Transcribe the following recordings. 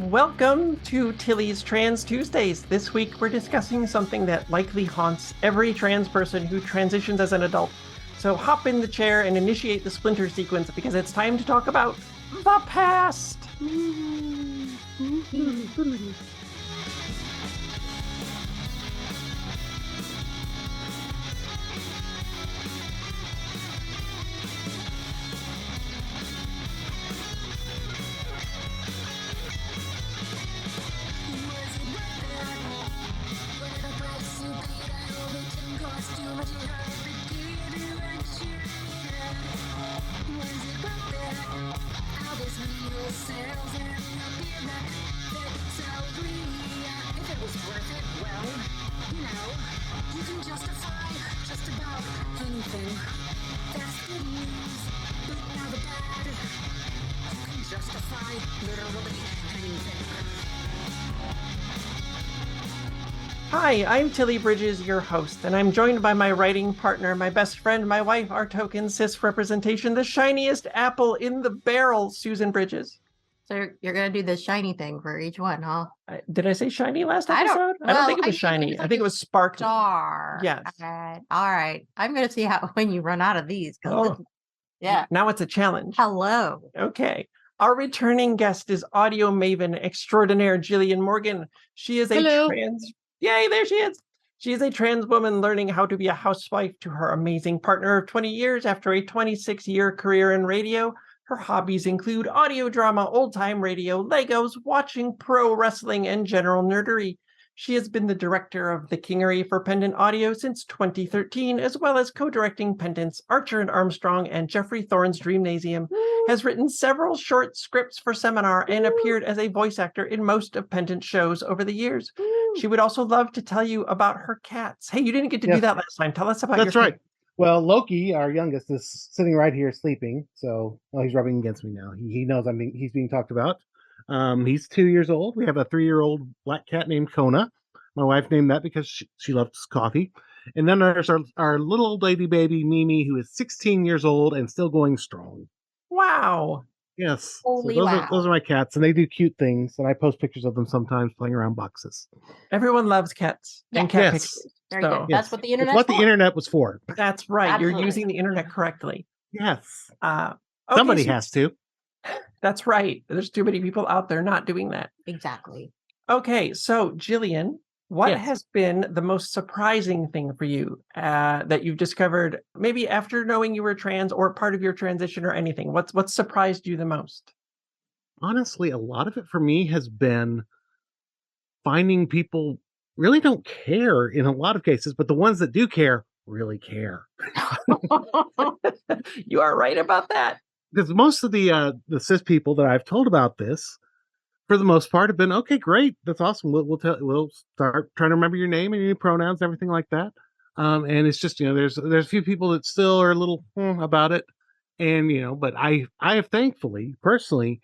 Welcome to Tilly's Trans Tuesdays. This week we're discussing something that likely haunts every trans person who transitions as an adult. So hop in the chair and initiate the splinter sequence because it's time to talk about the past. Hi, I'm Tilly Bridges, your host, and I'm joined by my writing partner, my best friend, my wife, our token cis representation, the shiniest apple in the barrel, Susan Bridges. So you're going to do the shiny thing for each one, huh? Did I say shiny last episode? I don't think it was shiny. I think it was sparked. Star. Yes. All right. I'm going to see how when you run out of these. Yeah. Now it's a challenge. Hello. Okay. Our returning guest is audio maven extraordinaire Jillian Morgan. She is a trans... Yay, there she is. She is a trans woman learning how to be a housewife to her amazing partner of 20 years after a 26-year career in radio. Her hobbies include audio drama, old-time radio, Legos, watching pro wrestling, and general nerdery. She has been the director of the Kingery for Pendant Audio since 2013, as well as co-directing Pendant's Archer and Armstrong and Jeffrey Thorne's Dreamnasium, has written several short scripts for Seminar, and appeared as a voice actor in most of Pendant's shows over the years. She would also love to tell you about her cats. Hey, you didn't get to do that last time. Tell us about your That's right. Well, Loki, our youngest, is sitting right here sleeping. So, he's rubbing against me now. He knows he's being talked about. He's 2 years old. We have a 3-year-old black cat named Kona. My wife named that because she loves coffee. And then there's our little old lady baby, Mimi, who is 16 years old and still going strong. Wow. Yes. Holy so those are my cats, and they do cute things, and I post pictures of them sometimes playing around boxes. Everyone loves cats and cat pictures. Very good. That's what the internet. It's what the internet was for. That's right. Absolutely. You're using the internet correctly. Yes. Okay, Somebody has to. That's right. There's too many people out there not doing that. Exactly. Okay, so Jillian, what has been the most surprising thing for you that you've discovered, maybe after knowing you were trans or part of your transition or anything? What's surprised you the most? Honestly, a lot of it for me has been finding people really don't care in a lot of cases, but the ones that do care really care. You are right about that. Because most of the cis people that I've told about this, for the most part, have been okay. Great, that's awesome. We'll start trying to remember your name and your pronouns, everything like that. And it's just there's a few people that still are a little about it, and but I have thankfully personally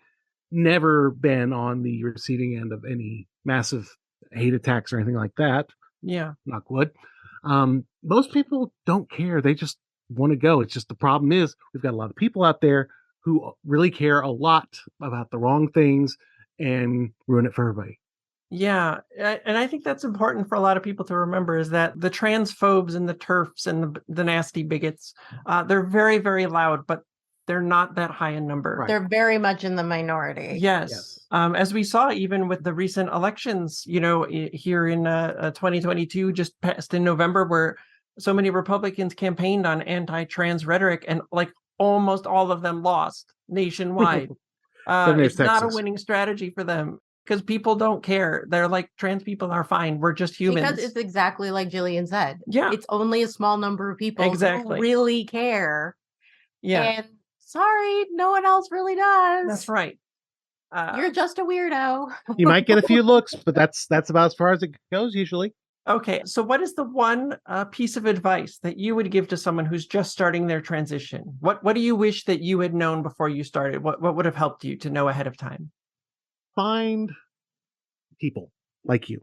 never been on the receiving end of any massive hate attacks or anything like that. Yeah, knock wood. Most people don't care. They just want to go. It's just the problem is we've got a lot of people out there who really care a lot about the wrong things and ruin it for everybody. Yeah, and I think that's important for a lot of people to remember is that the transphobes and the TERFs and the nasty bigots, they're very, very loud, but they're not that high in number. Right. They're very much in the minority. Yes. As we saw even with the recent elections, here in 2022, just passed in November, where so many Republicans campaigned on anti-trans rhetoric and like almost all of them lost nationwide. It's not a winning strategy for them because people don't care. They're like, trans people are fine. We're just humans. Because it's exactly like Jillian said. Yeah. It's only a small number of people who really care. Yeah. And sorry, no one else really does. That's right. You're just a weirdo. You might get a few looks, but that's about as far as it goes usually. Okay, so what is the one piece of advice that you would give to someone who's just starting their transition? What do you wish that you had known before you started? What would have helped you to know ahead of time? Find people like you.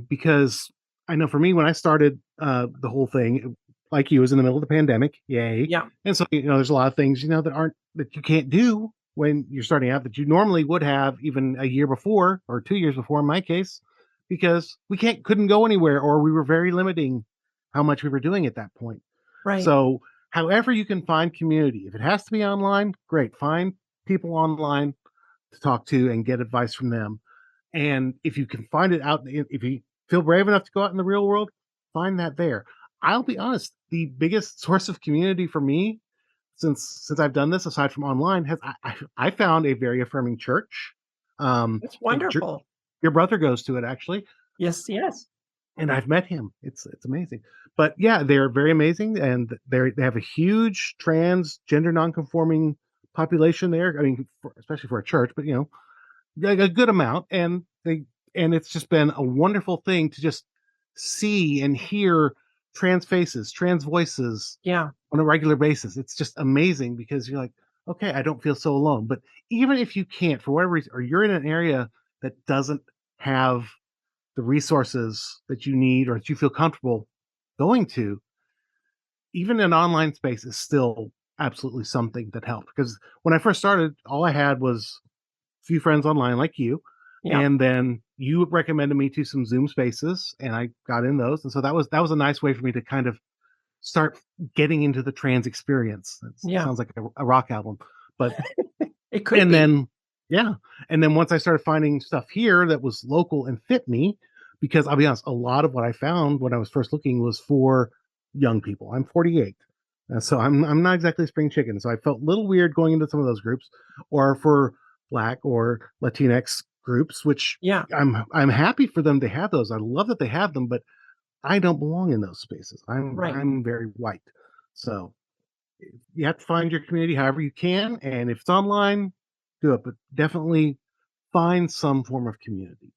Because I know for me, when I started the whole thing, like you, was in the middle of the pandemic. Yay. Yeah. And so, there's a lot of things, that you can't do when you're starting out that you normally would have even a year before or 2 years before in my case, because we couldn't go anywhere, or we were very limiting how much we were doing at that point. Right. So however you can find community, if it has to be online, great. Find people online to talk to and get advice from them. And if you can find it out, if you feel brave enough to go out in the real world, find that there. I'll be honest, the biggest source of community for me since I've done this, aside from online, has I found a very affirming church. That's wonderful. Your brother goes to it, actually. Yes. And I've met him. It's amazing. But yeah, they're very amazing, and they have a huge transgender nonconforming population there. I mean, especially for a church, but a good amount, and it's just been a wonderful thing to just see and hear trans faces, trans voices, on a regular basis. It's just amazing because you're like, okay, I don't feel so alone. But even if you can't, for whatever reason, or you're in an area that doesn't have the resources that you need or that you feel comfortable going to, even an online space is still absolutely something that helped. Because when I first started, all I had was a few friends online like you. Yeah. And then you recommended me to some Zoom spaces, and I got in those. And so that was a nice way for me to kind of start getting into the trans experience. It sounds like a rock album, but it could. Then once I started finding stuff here that was local and fit me, because I'll be honest, a lot of what I found when I was first looking was for young people. I'm 48. So I'm not exactly spring chicken. So I felt a little weird going into some of those groups, or for Black or Latinx groups, which I'm happy for them to have those. I love that they have them, but I don't belong in those spaces. I'm very white. So you have to find your community however you can, and if it's online, do it, but definitely find some form of community.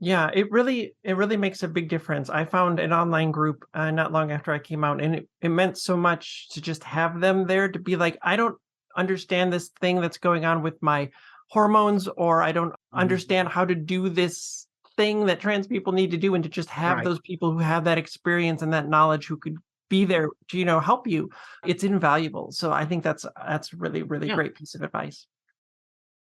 Yeah, it really makes a big difference. I found an online group not long after I came out, and it meant so much to just have them there, to be like, I don't understand this thing that's going on with my hormones, or I don't understand how to do this thing that trans people need to do, and to just have those people who have that experience and that knowledge, who could be there to help you. It's invaluable. So I think that's really great piece of advice.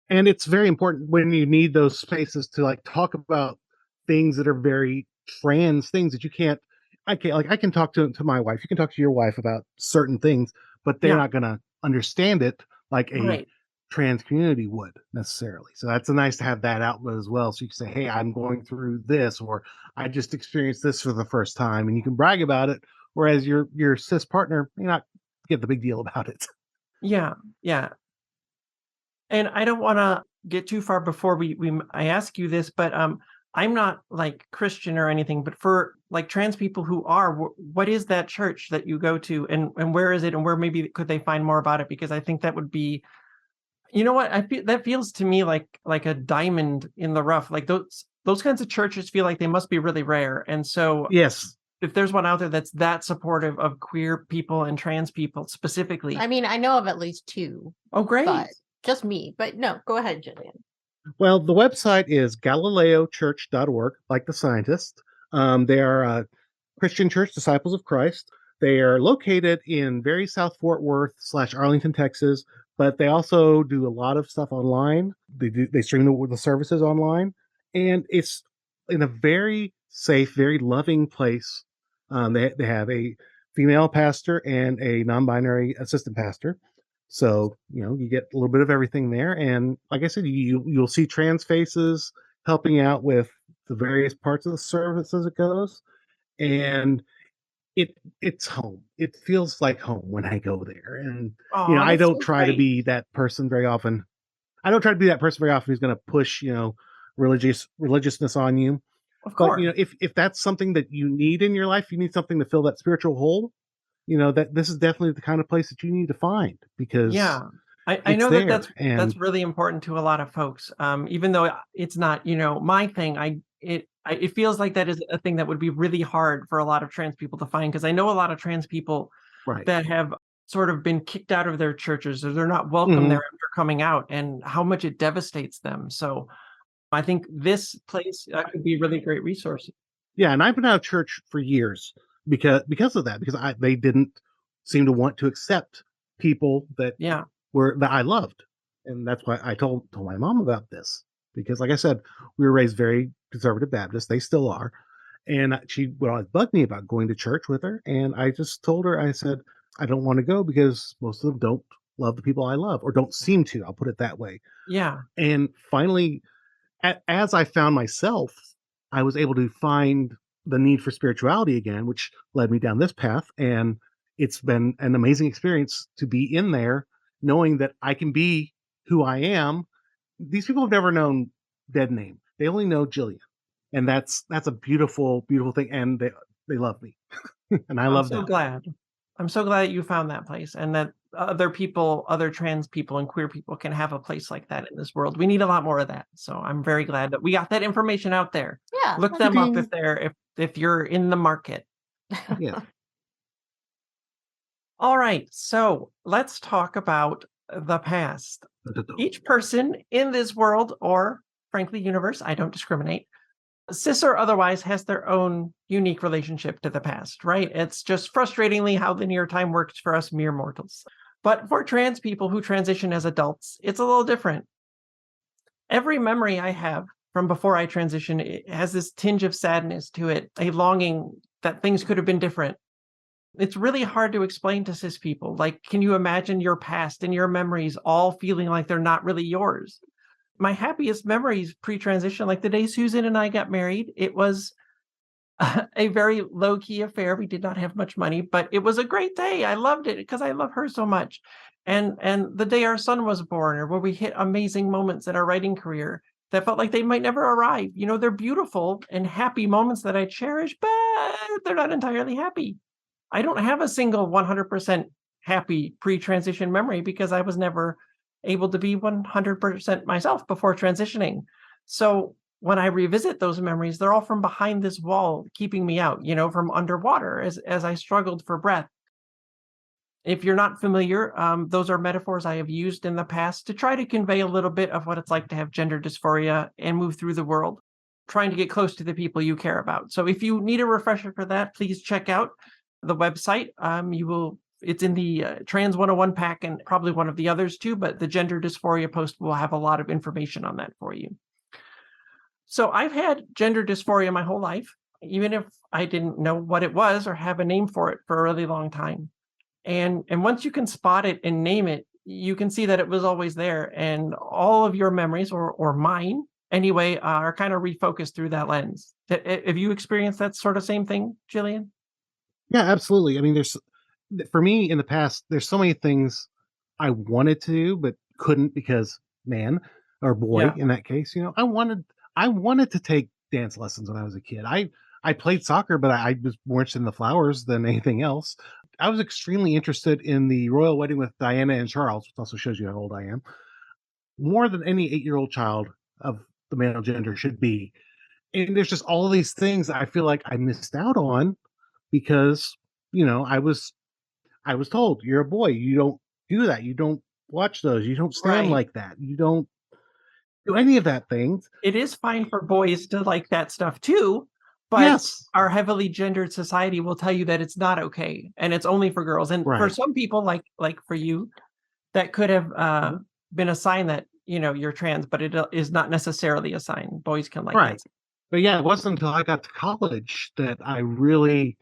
And it's very important when you need those spaces to like talk about things that are very trans things that you can't. I can talk to my wife. You can talk to your wife about certain things, but they're not going to understand it like a trans community would necessarily. So that's nice to have that outlet as well. So you can say, hey, I'm going through this, or I just experienced this for the first time, and you can brag about it. Whereas your cis partner may not get the big deal about it. Yeah. And I don't want to get too far before I ask you this, but I'm not like Christian or anything, but for like trans people who are, what is that church that you go to, and where is it, and where maybe could they find more about it? Because I think that would be, what that feels to me like a diamond in the rough. Like those kinds of churches feel like they must be really rare. And so yes, if there's one out there that's that supportive of queer people and trans people specifically. I mean, I know of at least two. Oh, great. But just me. But no, go ahead, Jillian. Well, the website is galileochurch.org, like the scientist. They are a Christian church, Disciples of Christ. They are located in very South Fort Worth / Arlington, Texas, but they also do a lot of stuff online. They stream the services online, and it's in a very safe, very loving place. They have a female pastor and a non-binary assistant pastor. So, you get a little bit of everything there. And like I said, you'll see trans faces helping out with the various parts of the service as it goes. And it's home. It feels like home when I go there. And, I don't try to be that person very often. I don't try to be that person very often who's going to push, religiousness on you. Of course. But, if that's something that you need in your life, you need something to fill that spiritual hole, that this is definitely the kind of place that you need to find, because I know that's really important to a lot of folks. Even though it's not, my thing, it feels like that is a thing that would be really hard for a lot of trans people to find, because I know a lot of trans people that have sort of been kicked out of their churches, or they're not welcome there after coming out, and how much it devastates them. So I think this place could be a really great resource. Yeah, and I've been out of church for years because of that, because they didn't seem to want to accept people that I loved. And that's why I told my mom about this, because, like I said, we were raised very conservative Baptist. They still are. And she would always bug me about going to church with her. And I just told her, I said, I don't want to go because most of them don't love the people I love, or don't seem to. I'll put it that way. Yeah. And finally, as I found myself, I was able to find the need for spirituality again, which led me down this path. And it's been an amazing experience to be in there, knowing that I can be who I am. These people have never known dead name. They only know Jillian. And that's a beautiful, beautiful thing. And they love me. And I I'm love so them. glad. I'm so glad that you found that place, and that other people, other trans people and queer people can have a place like that in this world. We need a lot more of that. So I'm very glad that we got that information out there. Yeah. Look them up if you're in the market. Yeah. All right. So let's talk about the past. Each person in this world, or frankly, universe, I don't discriminate, cis or otherwise, has their own unique relationship to the past, right? It's just frustratingly how linear time works for us mere mortals. But for trans people who transition as adults, it's a little different. Every memory I have from before I transition, it has this tinge of sadness to it, a longing that things could have been different. It's really hard to explain to cis people. Like, can you imagine your past and your memories all feeling like they're not really yours? My happiest memories pre-transition, like the day Susan and I got married, it was a very low-key affair. We did not have much money, but it was a great day. I loved it because I love her so much. And the day our son was born, or where we hit amazing moments in our writing career that felt like they might never arrive. You know, they're beautiful and happy moments that I cherish, but they're not entirely happy. I don't have a single 100% happy pre-transition memory because I was never able to be 100% myself before transitioning. So when I revisit those memories, they're all from behind this wall, keeping me out, you know, from underwater as I struggled for breath. If you're not familiar, those are metaphors I have used in the past to try to convey a little bit of what it's like to have gender dysphoria and move through the world, trying to get close to the people you care about. So if you need a refresher for that, please check out the website. It's in the Trans 101 pack and probably one of the others too, but the gender dysphoria post will have a lot of information on that for you. So I've had gender dysphoria my whole life, even if I didn't know what it was or have a name for it for a really long time. And once you can spot it and name it, you can see that it was always there. And all of your memories, or mine anyway, are kind of refocused through that lens. Have you experienced that sort of same thing, Jillian? Yeah, absolutely. I mean, for me in the past, there's so many things I wanted to do but couldn't because man or boy Yeah. in that case, I wanted to take dance lessons when I was a kid. I played soccer, but I was more interested in the flowers than anything else. I was extremely interested in the royal wedding with Diana and Charles, which also shows you how old I am. More than any 8-year-old child of the male gender should be. And there's just all of these things I feel like I missed out on because, I was told, "You're a boy, you don't do that, you don't watch those, you don't stand Right. like that, you don't do any of that things." It is fine for boys to like that stuff too, but Yes. our heavily gendered society will tell you that it's not okay and it's only for girls. And for Right. some people, like for you, that could have Mhm. been a sign that, you know, you're trans, but it is not necessarily a sign. Boys can like Right. that. But yeah, it wasn't until I got to college that I really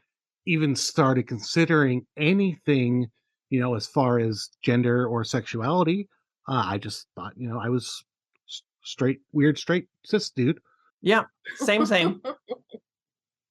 even started considering anything, as far as gender or sexuality. I just thought, I was weird, straight cis dude. Yeah, same.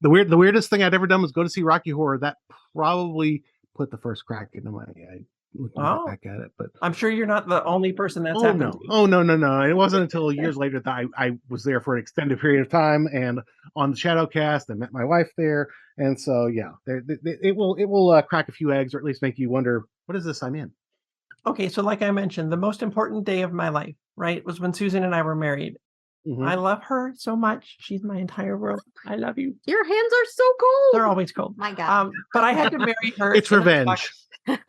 The weirdest thing I'd ever done was go to see Rocky Horror. That probably put the first crack into my eye looking Oh, back at it. But I'm sure you're not the only person that's oh happened no, to. oh no, no, no! It wasn't until years later that I was there for an extended period of time and on the Shadowcast and met my wife there. And so yeah, it will crack a few eggs, or at least make you wonder, what is this I'm in? Okay, so like I mentioned, the most important day of my life, right, was when Susan and I were married. Mm-hmm. I love her so much. She's my entire world. I love you. Your hands are so cold. They're always cold. My God. But I had to marry her. It's revenge.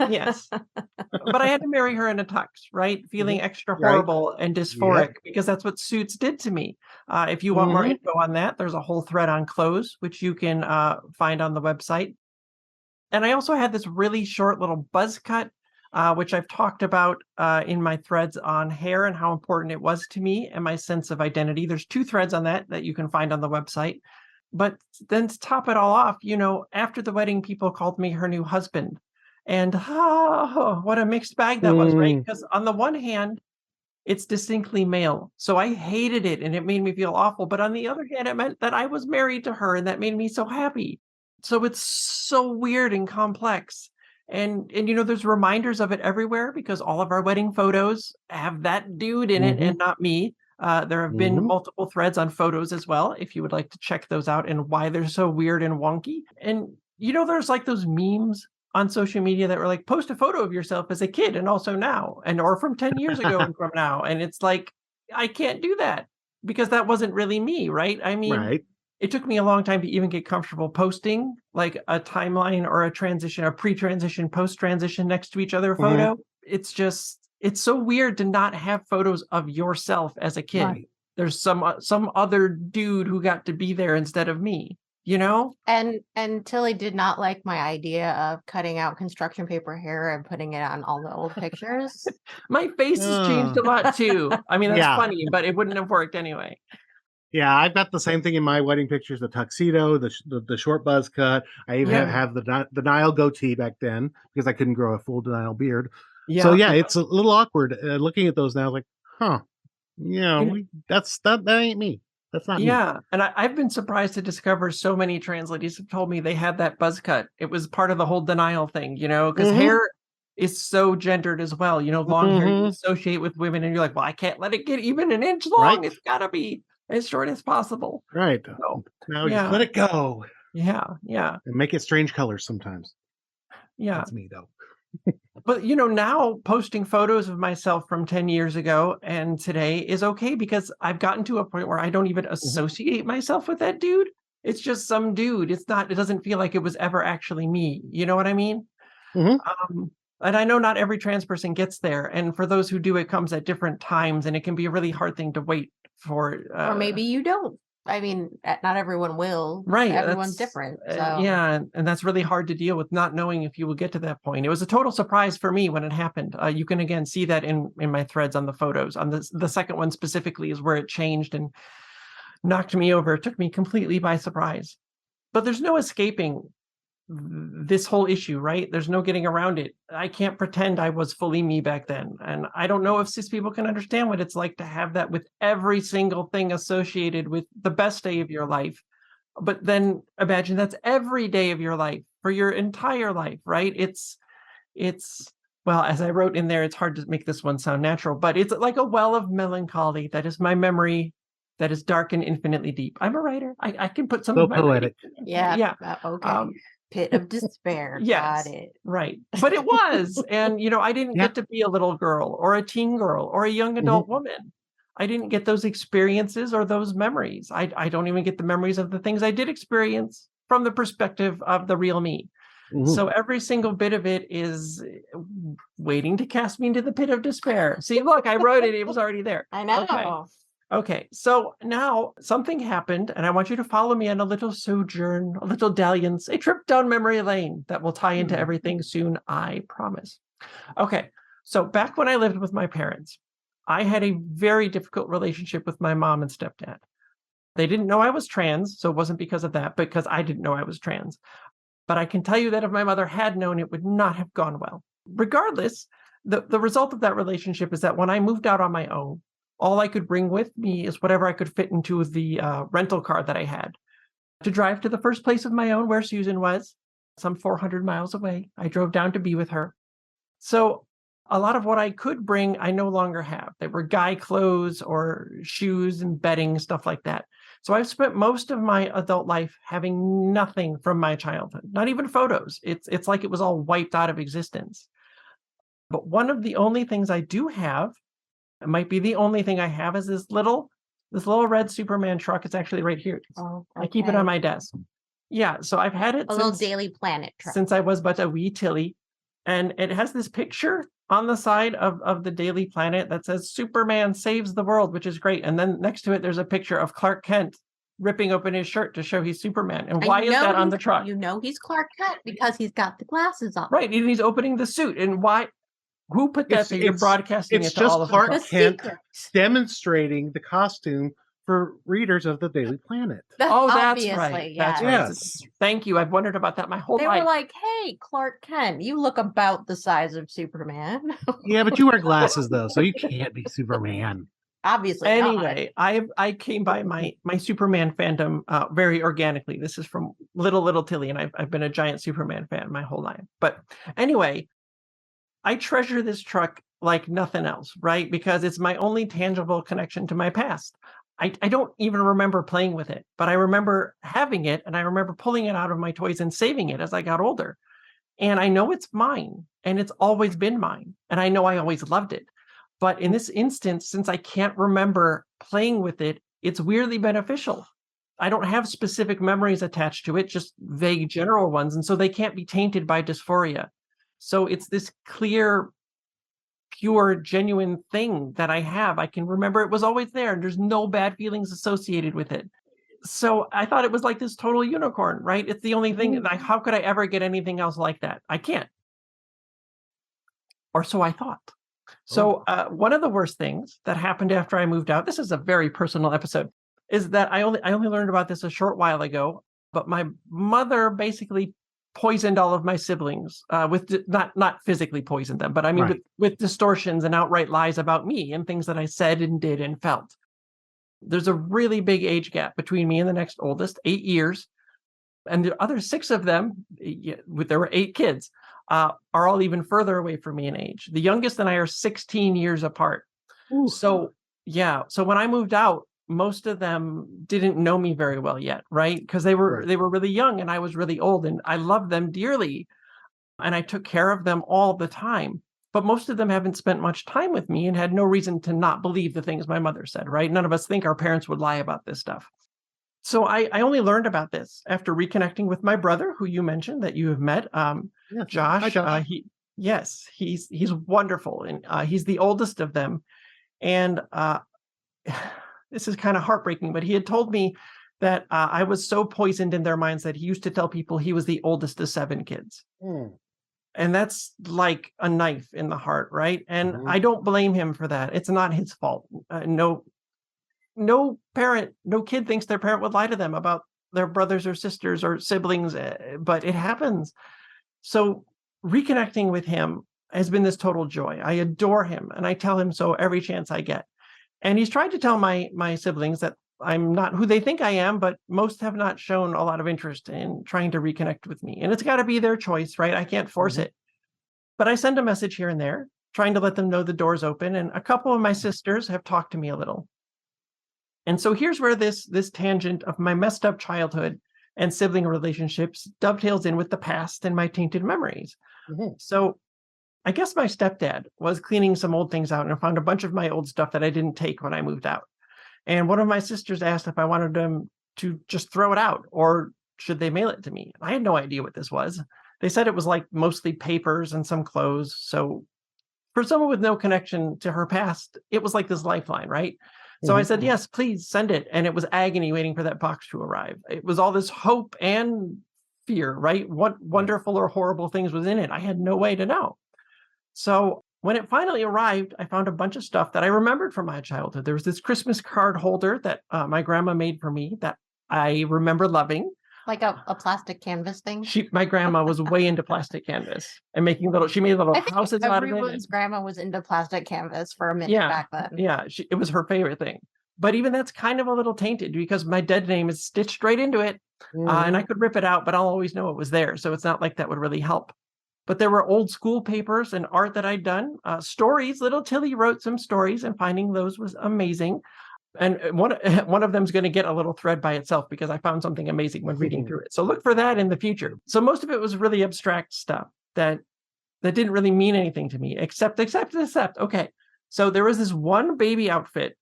Yes. But I had to marry her in a tux, right? Feeling extra Right. horrible and dysphoric because that's what suits did to me. If you want more info on that, there's a whole thread on clothes, which you can find on the website. And I also had this really short little buzz cut. which I've talked about in my threads on hair and how important it was to me and my sense of identity. There's 2 threads on that you can find on the website. But then to top it all off, after the wedding, people called me her new husband. And what a mixed bag that was, right? Because on the one hand, it's distinctly male. So I hated it and it made me feel awful. But on the other hand, it meant that I was married to her and that made me so happy. So it's so weird and complex. And there's reminders of it everywhere because all of our wedding photos have that dude in it and not me. There have been multiple threads on photos as well, if you would like to check those out and why they're so weird and wonky. And, there's like those memes on social media that were like, post a photo of yourself as a kid and also now, or from 10 years ago and from now. And it's like, I can't do that because that wasn't really me, right? I mean, It took me a long time to even get comfortable posting like a timeline or a transition, a pre-transition, post-transition next to each other photo. It's so weird to not have photos of yourself as a kid. Right. There's some other dude who got to be there instead of me, And Tilly did not like my idea of cutting out construction paper hair and putting it on all the old pictures. My face has changed a lot too. I mean, that's funny, but it wouldn't have worked anyway. Yeah, I've got the same thing in my wedding pictures: the tuxedo, the short buzz cut. I even have the denial goatee back then because I couldn't grow a full denial beard. Yeah. So it's a little awkward looking at those now. Like, that ain't me. That's not me. Yeah, and I've been surprised to discover so many trans ladies have told me they had that buzz cut. It was part of the whole denial thing, because hair is so gendered as well. Long hair you associate with women, and you're like, well, I can't let it get even an inch long. Right. It's got to be as short as possible. Right. So, now just let it go. Yeah. And make it strange colors sometimes. Yeah. That's me, though. But, now posting photos of myself from 10 years ago and today is okay because I've gotten to a point where I don't even associate myself with that dude. It's just some dude. It doesn't feel like it was ever actually me. You know what I mean? And I know not every trans person gets there. And for those who do, it comes at different times and it can be a really hard thing to wait for. Or maybe you don't. I mean, not everyone will. Right. Everyone's different. So. And that's really hard to deal with, not knowing if you will get to that point. It was a total surprise for me when it happened. You can, again, see that in my threads on the photos. On the second one specifically is where it changed and knocked me over. It took me completely by surprise. But there's no escaping this whole issue, right? There's no getting around it. I can't pretend I was fully me back then. And I don't know if cis people can understand what it's like to have that with every single thing associated with the best day of your life. But then imagine that's every day of your life for your entire life, right? It's well, as I wrote in there, it's hard to make this one sound natural, but it's like a well of melancholy that is my memory, that is dark and infinitely deep. I'm a writer. I can put some of my poetic. Yeah. Okay. Pit of despair. Yes, got it. Right. But it was. And, I didn't get to be a little girl or a teen girl or a young adult woman. I didn't get those experiences or those memories. I don't even get the memories of the things I did experience from the perspective of the real me. So every single bit of it is waiting to cast me into the pit of despair. See, look, I wrote it. It was already there. I know. Okay, so now something happened, and I want you to follow me on a little sojourn, a little dalliance, a trip down memory lane that will tie into everything soon, I promise. Okay, so back when I lived with my parents, I had a very difficult relationship with my mom and stepdad. They didn't know I was trans, so it wasn't because of that, but because I didn't know I was trans. But I can tell you that if my mother had known, it would not have gone well. Regardless, the result of that relationship is that when I moved out on my own, all I could bring with me is whatever I could fit into the rental car that I had to drive to the first place of my own where Susan was, some 400 miles away. I drove down to be with her. So a lot of what I could bring, I no longer have. They were guy clothes or shoes and bedding, stuff like that. So I've spent most of my adult life having nothing from my childhood, not even photos. It's like it was all wiped out of existence. But one of the only things I do have, it might be the only thing I have, is this little red Superman truck. It's actually right here. Oh, okay. I keep it on my desk. Yeah, so I've had it a little Daily Planet truck since I was but a wee Tilly, and it has this picture on the side of the Daily Planet that says Superman saves the world, which is great. And then next to it, there's a picture of Clark Kent ripping open his shirt to show he's Superman. And why is that on the truck? He's Clark Kent because he's got the glasses on. Right, and he's opening the suit. And why? Who put that there? You're broadcasting it's it to all just of Clark The us. Kent secret. demonstrating the costume for readers of the Daily Planet. Oh, that's Obviously, right. yeah. That's right. Yes. Thank you. I've wondered about that my whole They life. were like, hey, Clark Kent, you look about the size of Superman. Yeah, but you wear glasses though, so you can't be Superman. Obviously not. Anyway, I came by my Superman fandom very organically. This is from little Tilly, and I've been a giant Superman fan my whole life. But anyway, I treasure this truck like nothing else, right? Because it's my only tangible connection to my past. I don't even remember playing with it, but I remember having it, and I remember pulling it out of my toys and saving it as I got older. And I know it's mine, and it's always been mine, and I know I always loved it. But in this instance, since I can't remember playing with it, it's weirdly beneficial. I don't have specific memories attached to it, just vague general ones, and so they can't be tainted by dysphoria. So it's this clear, pure, genuine thing that I have. I can remember it was always there, and there's no bad feelings associated with it. So I thought it was like this total unicorn, right? It's the only thing. How could I ever get anything else like that? I can't. Or so I thought. So one of the worst things that happened after I moved out, this is a very personal episode, is that I only learned about this a short while ago, but my mother basically poisoned all of my siblings with not physically poisoned them, but I mean with distortions and outright lies about me and things that I said and did and felt. There's a really big age gap between me and the next oldest, 8 years. And the other 6 of them, there were 8 kids, are all even further away from me in age. The youngest and I are 16 years apart. Ooh. So when I moved out, most of them didn't know me very well yet, right? Because they were really young and I was really old, and I loved them dearly. And I took care of them all the time. But most of them haven't spent much time with me and had no reason to not believe the things my mother said, right? None of us think our parents would lie about this stuff. So I only learned about this after reconnecting with my brother, who you mentioned that you have met, Yes. Josh. Hi, Josh. He's wonderful, and he's the oldest of them. And this is kind of heartbreaking, but he had told me that I was so poisoned in their minds that he used to tell people he was the oldest of 7 kids. And that's like a knife in the heart, right? And I don't blame him for that. It's not his fault. No parent, no kid thinks their parent would lie to them about their brothers or sisters or siblings, but it happens. So reconnecting with him has been this total joy. I adore him, and I tell him so every chance I get. And he's tried to tell my siblings that I'm not who they think I am, but most have not shown a lot of interest in trying to reconnect with me. And it's got to be their choice, right? I can't force it. But I send a message here and there, trying to let them know the door's open. And a couple of my sisters have talked to me a little. And so here's where this tangent of my messed up childhood and sibling relationships dovetails in with the past and my tainted memories. So I guess my stepdad was cleaning some old things out and found a bunch of my old stuff that I didn't take when I moved out. And one of my sisters asked if I wanted them to just throw it out or should they mail it to me. I had no idea what this was. They said it was like mostly papers and some clothes. So for someone with no connection to her past, it was like this lifeline, right? So I said, yes, please send it. And it was agony waiting for that box to arrive. It was all this hope and fear, right? What wonderful or horrible things was in it? I had no way to know. So when it finally arrived, I found a bunch of stuff that I remembered from my childhood. There was this Christmas card holder that my grandma made for me that I remember loving. Like a plastic canvas thing? My grandma was way into plastic canvas and she made little houses out of it. Everyone's grandma was into plastic canvas for a minute back then. Yeah, it was her favorite thing. But even that's kind of a little tainted because my dead name is stitched right into it. And I could rip it out, but I'll always know it was there. So it's not like that would really help. But there were old school papers and art that I'd done. Stories, little Tilly wrote some stories, and finding those was amazing. And one of them is going to get a little thread by itself because I found something amazing when reading through it. So look for that in the future. So most of it was really abstract stuff that didn't really mean anything to me, except. Okay. So there was this one baby outfit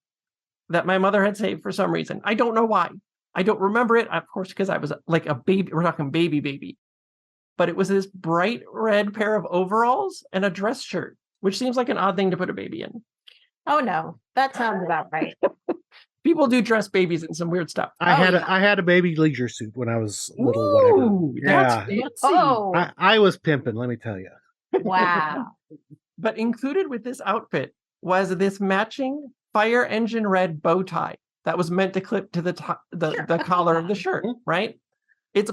that my mother had saved for some reason. I don't know why. I don't remember it, of course, because I was like a baby. We're talking baby. But it was this bright red pair of overalls and a dress shirt, which seems like an odd thing to put a baby in. Oh, no. That sounds about right. People do dress babies in some weird stuff. I had a baby leisure suit when I was little. Ooh, whatever. That's fancy. Oh, I was pimping, let me tell you. wow. But included with this outfit was this matching fire engine red bow tie that was meant to clip to the collar of the shirt, right? It's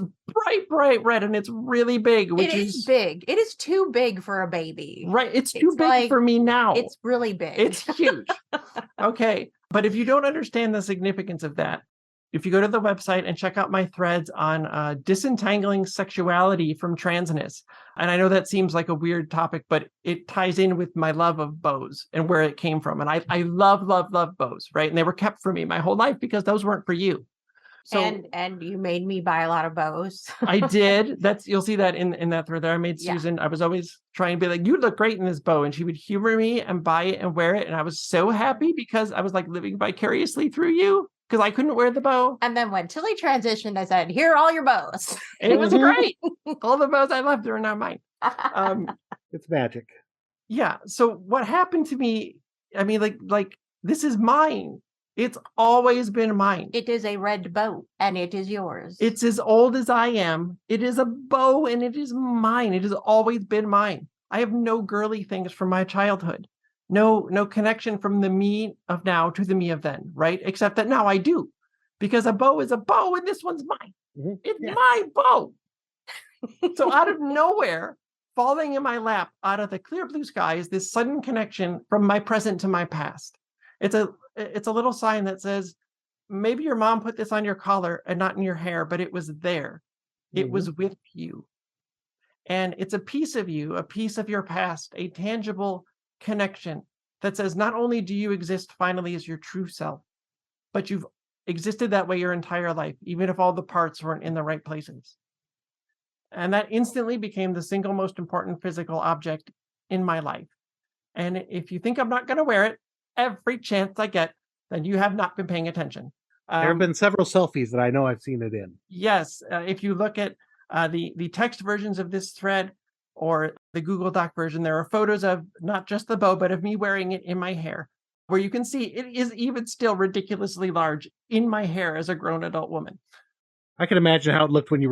bright red, and it's really big, which is big. It is too big for a baby. Right. It's too big for me now. It's really big. It's huge. Okay. But if you don't understand the significance of that, if you go to the website and check out my threads on disentangling sexuality from transness, and I know that seems like a weird topic, but it ties in with my love of bows and where it came from. And I love bows, right? And they were kept for me my whole life because those weren't for you. So, and you made me buy a lot of bows. I did. You'll see that in that thread there. I made Susan. I was always trying to be like, you look great in this bow. And she would humor me and buy it and wear it. And I was so happy because I was like living vicariously through you because I couldn't wear the bow. And then when Tilly transitioned, I said, here are all your bows. It was great. All the bows I left are now mine. It's magic. Yeah. So what happened to me, I mean, like this is mine. It's always been mine. It is a red bow, and it is yours. It's as old as I am. It is a bow, and it is mine. It has always been mine. I have no girly things from my childhood. No connection from the me of now to the me of then, right? Except that now I do. Because a bow is a bow, and this one's mine. Mm-hmm. It's my bow. So out of nowhere, falling in my lap out of the clear blue sky is this sudden connection from my present to my past. It's a little sign that says, maybe your mom put this on your collar and not in your hair, but it was there. It was with you. And it's a piece of you, a piece of your past, a tangible connection that says, not only do you exist finally as your true self, but you've existed that way your entire life, even if all the parts weren't in the right places. And that instantly became the single most important physical object in my life. And if you think I'm not going to wear it, every chance I get, then you have not been paying attention. There have been several selfies that I know I've seen it in. Yes. If you look at the text versions of this thread or the Google Doc version, there are photos of not just the bow, but of me wearing it in my hair, where you can see it is even still ridiculously large in my hair as a grown adult woman. I can imagine how it looked when you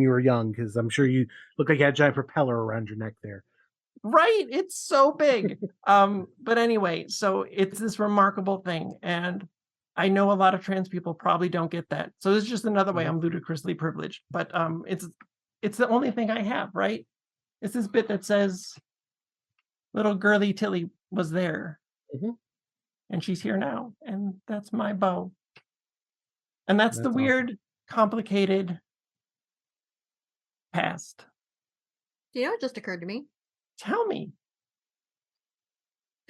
were young, because I'm sure you looked like you had a giant propeller around your neck there. Right. It's so big. But anyway, so it's this remarkable thing. And I know a lot of trans people probably don't get that. So this is just another way I'm ludicrously privileged. But it's the only thing I have, right? It's this bit that says little girly Tilly was there. And she's here now. And that's my bow. And that's the weird, complicated past. You know what just occurred to me? Tell me.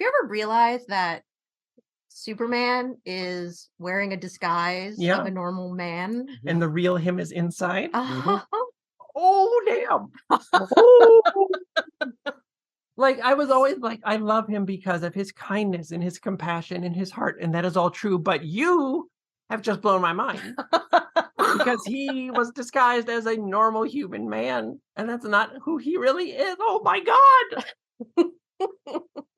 Have you ever realized that Superman is wearing a disguise of a normal man? And the real him is inside? Oh, damn. Like, I was always like, I love him because of his kindness and his compassion and his heart. And that is all true. But you have just blown my mind. Because he was disguised as a normal human man, and that's not who he really is. Oh my God!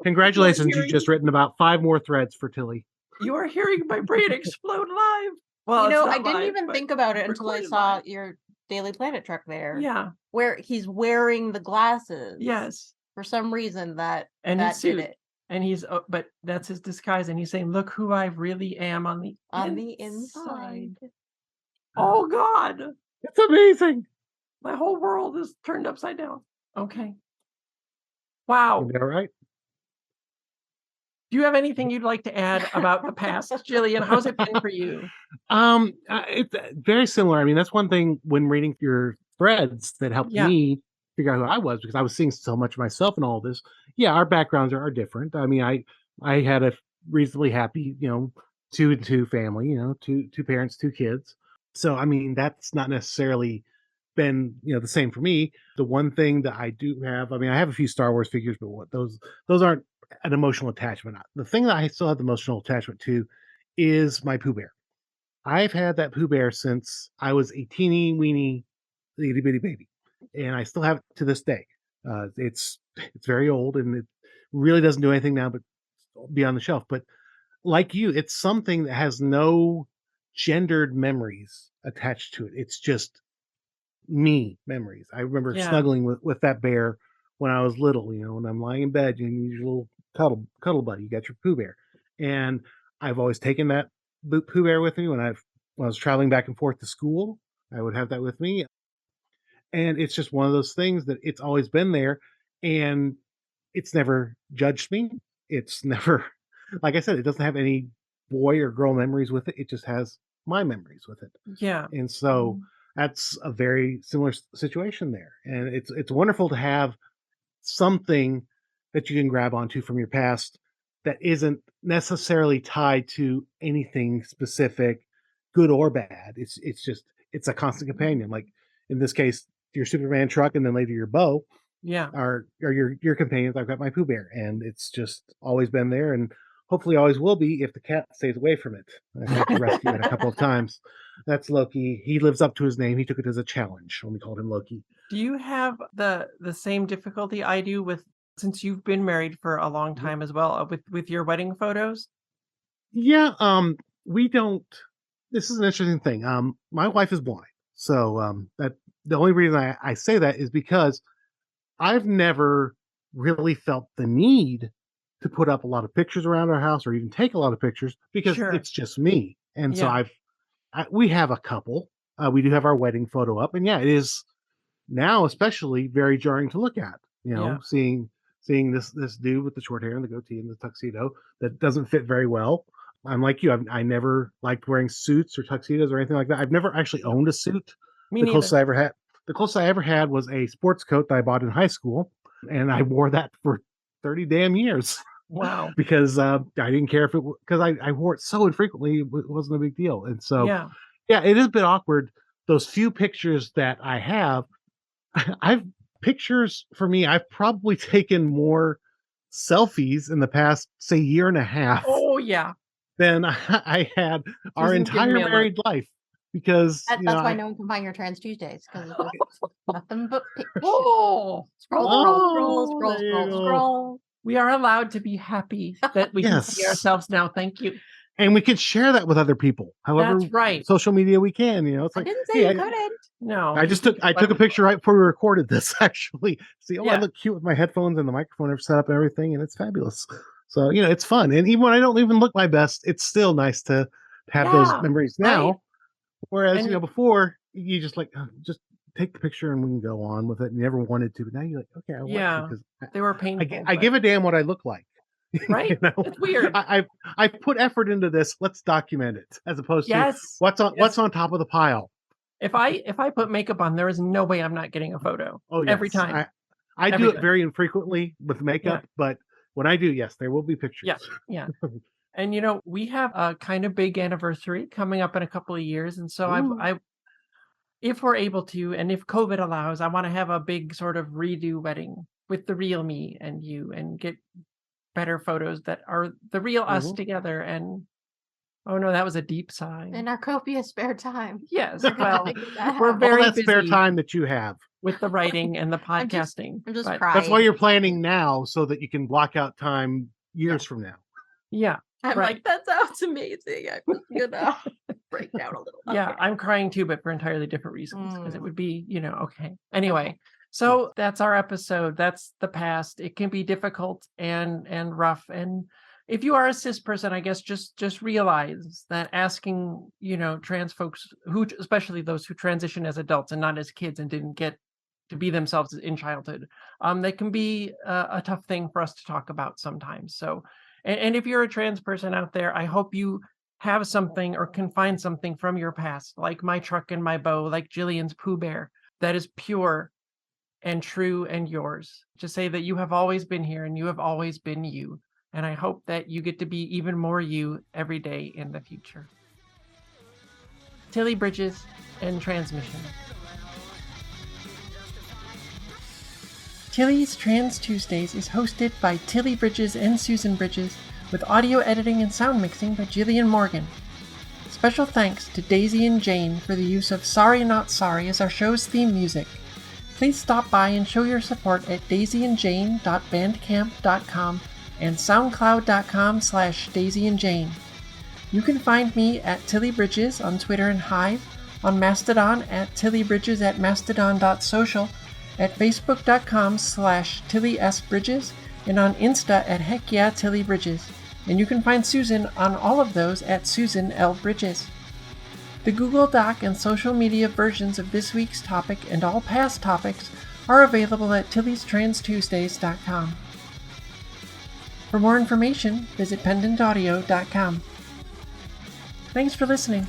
Congratulations, you've just written about 5 more threads for Tilly. You are hearing my brain explode live. Well, I didn't even think about it until I saw your Daily Planet truck there. Yeah, where he's wearing the glasses. Yes, for some reason that did it. And but that's his disguise, and he's saying, "Look who I really am on the inside." Oh God, it's amazing. My whole world is turned upside down. Okay. Wow. All right. Do you have anything you'd like to add about the past, Jillian? How's it been for you? It's very similar. I mean, that's one thing when reading your threads that helped me figure out who I was, because I was seeing so much of myself in all this. Yeah, our backgrounds are different. I mean, I had a reasonably happy, 2 and 2 family, two parents, 2 kids. So, I mean, that's not necessarily been, the same for me. The one thing that I do have, I mean, I have a few Star Wars figures, but those aren't an emotional attachment. The thing that I still have the emotional attachment to is my Pooh Bear. I've had that Pooh Bear since I was a teeny weeny itty bitty baby, and I still have it to this day. It's very old, and it really doesn't do anything now but be on the shelf. But like you, it's something that has no gendered memories attached to it. It's just me memories. I remember snuggling with that bear when I was little. When I'm lying in bed, you need your little cuddle buddy. You got your Pooh Bear, and I've always taken that Pooh Bear with me when I was traveling back and forth to school. I would have that with me, and it's just one of those things that it's always been there, and it's never judged me. It's never, like I said, it doesn't have any boy or girl memories with it. It just has my memories with it. Yeah. And so that's a very similar situation there. And it's wonderful to have something that you can grab onto from your past that isn't necessarily tied to anything specific, good or bad. It's a constant companion. Like in this case, your Superman truck, and then later your bow Yeah. are your companions. I've got my Pooh Bear, and it's just always been there, and hopefully always will be if the cat stays away from it. I've had to rescue it a couple of times. That's Loki. He lives up to his name. He took it as a challenge when we called him Loki. Do you have the same difficulty I do with, since you've been married for a long time as well, with your wedding photos? Yeah, we don't. This is an interesting thing. My wife is blind, so that the only reason I say that is because I've never really felt the need to put up a lot of pictures around our house or even take a lot of pictures because Sure. it's just me. And so Yeah. we have a couple. We do have our wedding photo up, and yeah, it is now especially very jarring to look at. Yeah. Seeing this dude with the short hair and the goatee and the tuxedo that doesn't fit very well. I'm like you. I never liked wearing suits or tuxedos or anything like that. I've never actually owned a suit. Me The neither. closest I ever had was a sports coat that I bought in high school, and I wore that for 30 damn years. Wow. Because I didn't care if because I wore it so infrequently, it wasn't a big deal. And so, Yeah. yeah, it is a bit awkward. Those few pictures that I have, pictures for me, I've probably taken more selfies in the past, say, year and a half Oh yeah. than I had our Susan, give entire me a look. married life. Because That's why no one can find your Trans Tuesdays, because nothing but pictures. Oh, there you go. Scroll. we are allowed to be happy that we can see Yes. ourselves now. Thank you. And we can share that with other people. However, That's right. social media we can. It's I like, didn't say hey, you couldn't. No. I took a picture right before we recorded this. Actually, see, I Yeah. look cute with my headphones and the microphone set up and everything, and it's fabulous. So it's fun. And even when I don't even look my best, it's still nice to have those Yeah, memories now. right. Whereas And before you just like just take the picture and we can go on with it. And you never wanted to, but now you're like, okay, I want Yeah, to because they were painful. I give a damn what I look like. Right? It's weird. I put effort into this. Let's document it as opposed to Yes. what's Yes. on top of the pile. If I put makeup on, there is no way I'm not getting a photo. Oh, yes. Every time. I Every do it time. very infrequently with makeup, but when I do, yes, there will be pictures. Yeah. And we have a kind of big anniversary coming up in a couple of years, and so Ooh. I if we're able to, and if COVID allows, I want to have a big sort of redo wedding with the real me and you, and get better photos that are the real us together. And oh no, that was a deep sigh. In our copious spare time. Yes, well, We're we're very all that spare busy time that you have. with the writing and the I'm just- podcasting. I'm just but crying. That's why you're planning now so that you can block out time years from now. yeah, I'm right. like, that sounds amazing. I'm gonna break down a little. Yeah, Okay. I'm crying too, but for entirely different reasons, because it Mm. would be, okay. Anyway, so that's our episode. That's the past. It can be difficult and rough. And if you are a cis person, I guess just realize that asking, trans folks especially those who transition as adults and not as kids and didn't get to be themselves in childhood, that can be a tough thing for us to talk about sometimes. So, and if you're a trans person out there, I hope you have something or can find something from your past, like my truck and my bow, like Jillian's Pooh Bear, that is pure and true and yours. To say that you have always been here and you have always been you. And I hope that you get to be even more you every day in the future. Tilly Bridges and Transmission. Tilly's Trans Tuesdays is hosted by Tilly Bridges and Susan Bridges, with audio editing and sound mixing by Jillian Morgan. Special thanks to Daisy and Jane for the use of Sorry Not Sorry as our show's theme music. Please stop by and show your support at daisyandjane.bandcamp.com and soundcloud.com/daisyandjane. You can find me at Tilly Bridges on Twitter and Hive, on Mastodon at Tilly Bridges at mastodon.social, at facebook.com/TillySBridges and on Insta at HeckYeahTillyBridges. And you can find Susan on all of those at Susan L. Bridges. The Google Doc and social media versions of this week's topic and all past topics are available at TillysTransTuesdays.com. For more information, visit pendantaudio.com. Thanks for listening.